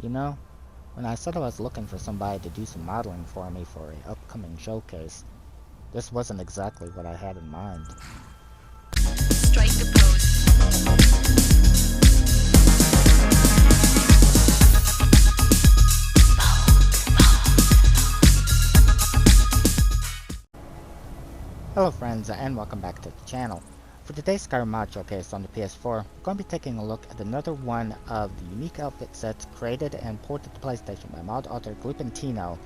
You know, when I said I was looking for somebody to do some modeling for me for an upcoming showcase, this wasn't exactly what I had in mind. Strike the pose. Hello friends, and welcome back to the channel. For today's Skyrim mod showcase on the PS4, we're going to be taking a look at another one of the unique outfit sets created and ported to PlayStation by mod author Gluptino.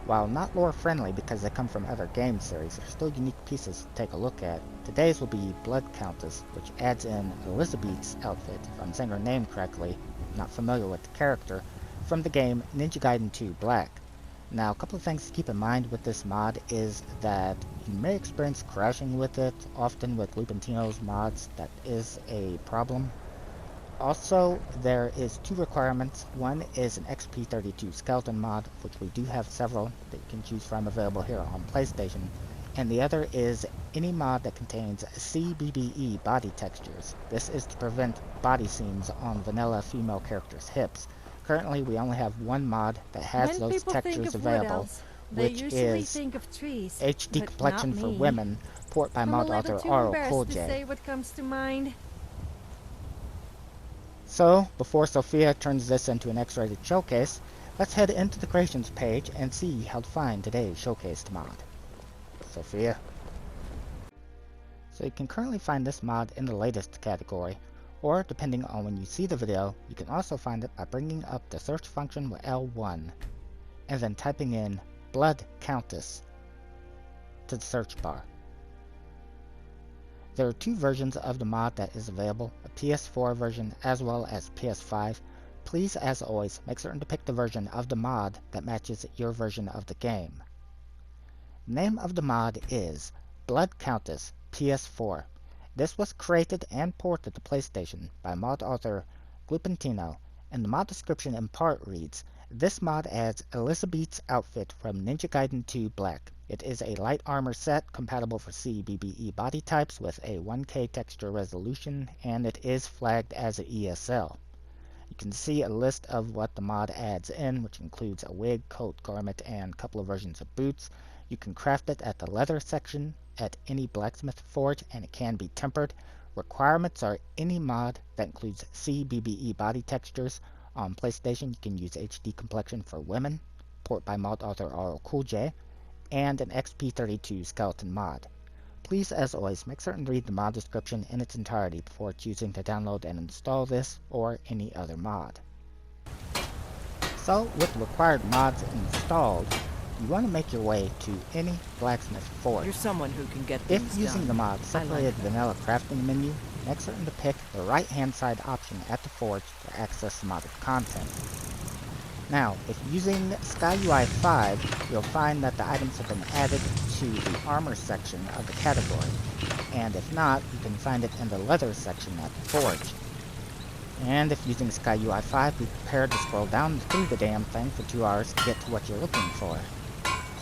While not lore friendly because they come from other game series, they're still unique pieces to take a look at. Today's will be Blood Countess, which adds in Elizébet's outfit, if I'm saying her name correctly, not familiar with the character, from the game Ninja Gaiden 2 Black. Now, a couple of things to keep in mind with this mod is that you may experience crashing with it. Often with Gluptino's mods, that is a problem. Also, there is two requirements. One is an XP32 Skeleton Mod, which we do have several that you can choose from available here on PlayStation. And the other is any mod that contains CBBE body textures. This is to prevent body seams on vanilla female characters' hips. Currently, we only have one mod that has When those people think textures of wood available, elves, they which usually is think of trees, HD but Complexion not for me. Women, port by I'm a mod little author too Aro embarrassed to Kolje. say what comes to mind. So, before Sophia turns this into an X-rated showcase, let's head into the creations page and see how to find today's showcased mod. Sophia. So you can currently find this mod in the latest category, or depending on when you see the video, you can also find it by bringing up the search function with L1, and then typing in Blood Countess to the search bar. There are two versions of the mod that is available, a PS4 version as well as PS5. Please, as always, make certain to pick the version of the mod that matches your version of the game. The name of the mod is Blood Countess PS4. This was created and ported to PlayStation by mod author Gluptino, and the mod description in part reads, "This mod adds Elizébet's outfit from Ninja Gaiden 2 Black. It is a light armor set compatible for CBBE body types with a 1K texture resolution, and it is flagged as an ESL. You can see a list of what the mod adds in, which includes a wig, coat, garment, and a couple of versions of boots. You can craft it at the leather section at any Blacksmith Forge, and it can be tempered. Requirements are any mod that includes CBBE body textures. On PlayStation, you can use HD Complexion for Women, port by mod author Aro Kolje, and an XP32 Skeleton Mod. Please, as always, make certain to read the mod description in its entirety before choosing to download and install this or any other mod. So, with the required mods installed, you want to make your way to any Blacksmith Forge. You're someone who can get If things using done. the mod I like separated that. vanilla crafting menu, make certain to pick the right hand side option at the forge to access the modded content. Now, if using SkyUI 5, you'll find that the items have been added to the armor section of the category, and if not, you can find it in the leather section at the forge. And if using SkyUI 5, be prepared to scroll down through the damn thing for 2 hours to get to what you're looking for.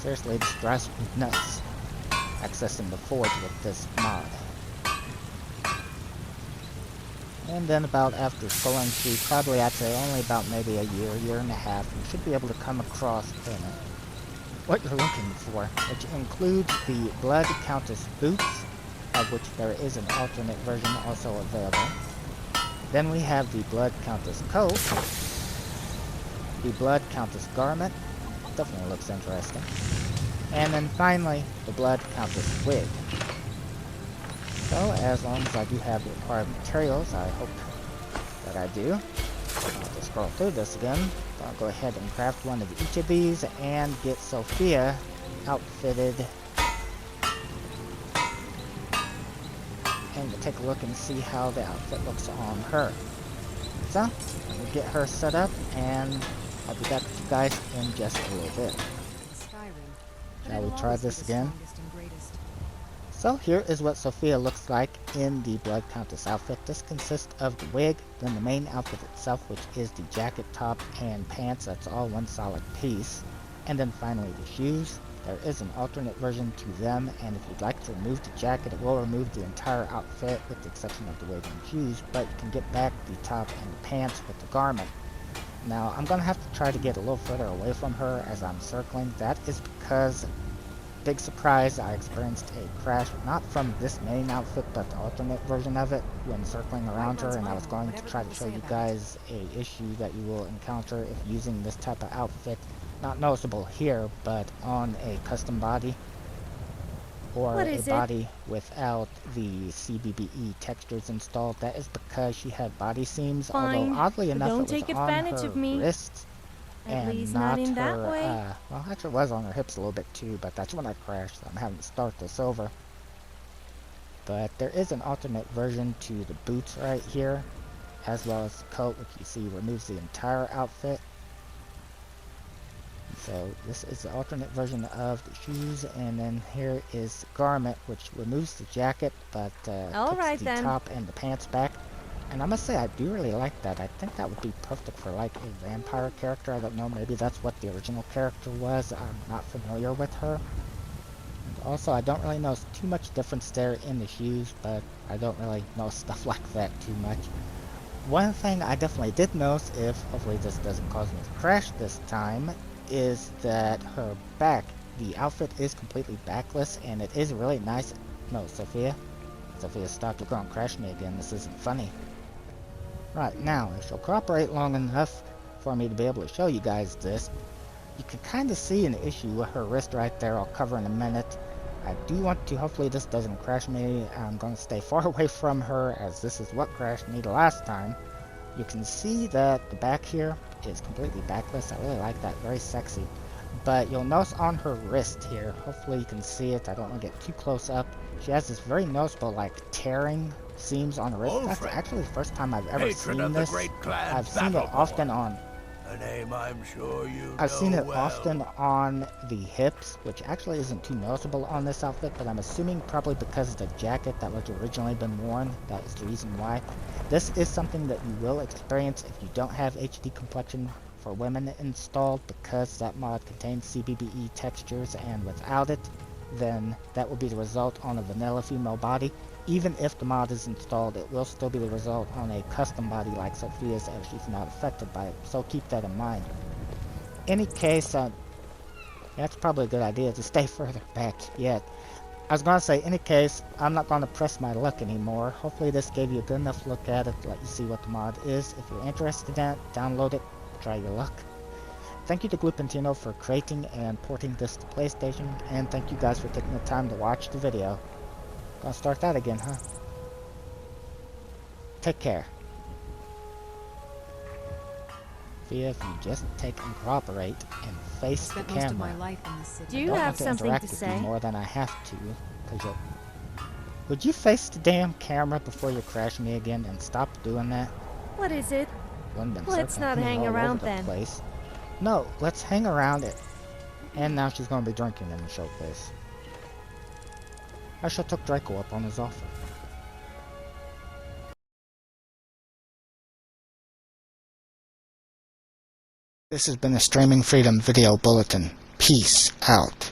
Seriously, this drives me nuts, accessing the forge with this mod. And then about after scrolling through, probably I'd say only about maybe a year and a half, you should be able to come across what you're looking for, which includes the Blood Countess boots, of which there is an alternate version also available. Then we have the Blood Countess coat, the Blood Countess garment, definitely looks interesting, and then finally the Blood Countess wig. So, as long as I do have the required materials, I hope that I do. I'll just scroll through this again. I'll go ahead and craft one of each of these and get Sophia outfitted. And we'll take a look and see how the outfit looks on her. So, let me get her set up, and I'll be back with you guys in just a little bit. Skyrim. Shall we try this again? So here is what Sophia looks like in the Blood Countess outfit. This consists of the wig, then the main outfit itself, which is the jacket, top, and pants. That's all one solid piece. And then finally the shoes. There is an alternate version to them, and if you'd like to remove the jacket, it will remove the entire outfit with the exception of the wig and shoes, but you can get back the top and the pants with the garment. Now, I'm going to have to try to get a little further away from her as I'm circling. That is because, big surprise, I experienced a crash, not from this main outfit, but the alternate version of it when circling around her, and I was going to try to show you guys a issue that you will encounter if using this type of outfit. Not noticeable here, but on a custom body, or a body without the CBBE textures installed. That is because she had body seams, although oddly enough don't it take was on advantage her of me. wrists At and least not not in that her, way. well actually it was on her hips a little bit too, but that's when I crashed, so I'm having to start this over. But there is an alternate version to the boots right here, as well as the coat, which you see removes the entire outfit. So this is the alternate version of the shoes, and then here is the garment, which removes the jacket, but puts the top and the pants back. And I must say, I do really like that. I think that would be perfect for like a vampire character. I don't know, maybe that's what the original character was. I'm not familiar with her. And also, I don't really know too much difference there in the shoes, but I don't really know stuff like that too much. One thing I definitely did notice, if hopefully this doesn't cause me to crash this time, is that her back, the outfit is completely backless, and it is really nice. No, Sophia, stop, you're going to crash me again, this isn't funny. Right, now, if she'll cooperate long enough for me to be able to show you guys this, you can kind of see an issue with her wrist right there. I'll cover in a minute. I do want to, hopefully this doesn't crash me. I'm going to stay far away from her, as this is what crashed me the last time. You can see that the back here is completely backless. I really like that, very sexy. But you'll notice on her wrist here, hopefully you can see it, I don't want to get too close up, she has this very noticeable like tearing seams on her wrist. That's actually the first time I've ever seen this. I've seen it often on a name I'm sure you I've seen it well. often on the hips, which actually isn't too noticeable on this outfit, but I'm assuming probably because of the jacket that was originally been worn, that is the reason why. This is something that you will experience if you don't have HD complexion for women installed, because that mod contains CBBE textures, and without it, then that will be the result on a vanilla female body. Even if the mod is installed, it will still be the result on a custom body like Sophia's, as she's not affected by it, so keep that in mind. Any case, that's probably a good idea to stay further back yet. I was going to say, any case, I'm not going to press my luck anymore. Hopefully this gave you a good enough look at it to let you see what the mod is. If you're interested in it, download it, try your luck. Thank you to Gluptino for creating and porting this to PlayStation, and thank you guys for taking the time to watch the video. Gonna start that again, huh? Take care. Sophia, if you just take and cooperate and face the camera. Do you have something to say? More than I have to, because would you face the damn camera before you crash me again and stop doing that? What is it? Let's not hang around then. Place. No, let's hang around it. And now she's gonna be drinking in the showcase. I shall took Draco up on his offer. This has been a Streaming Freedom Video Bulletin. Peace out.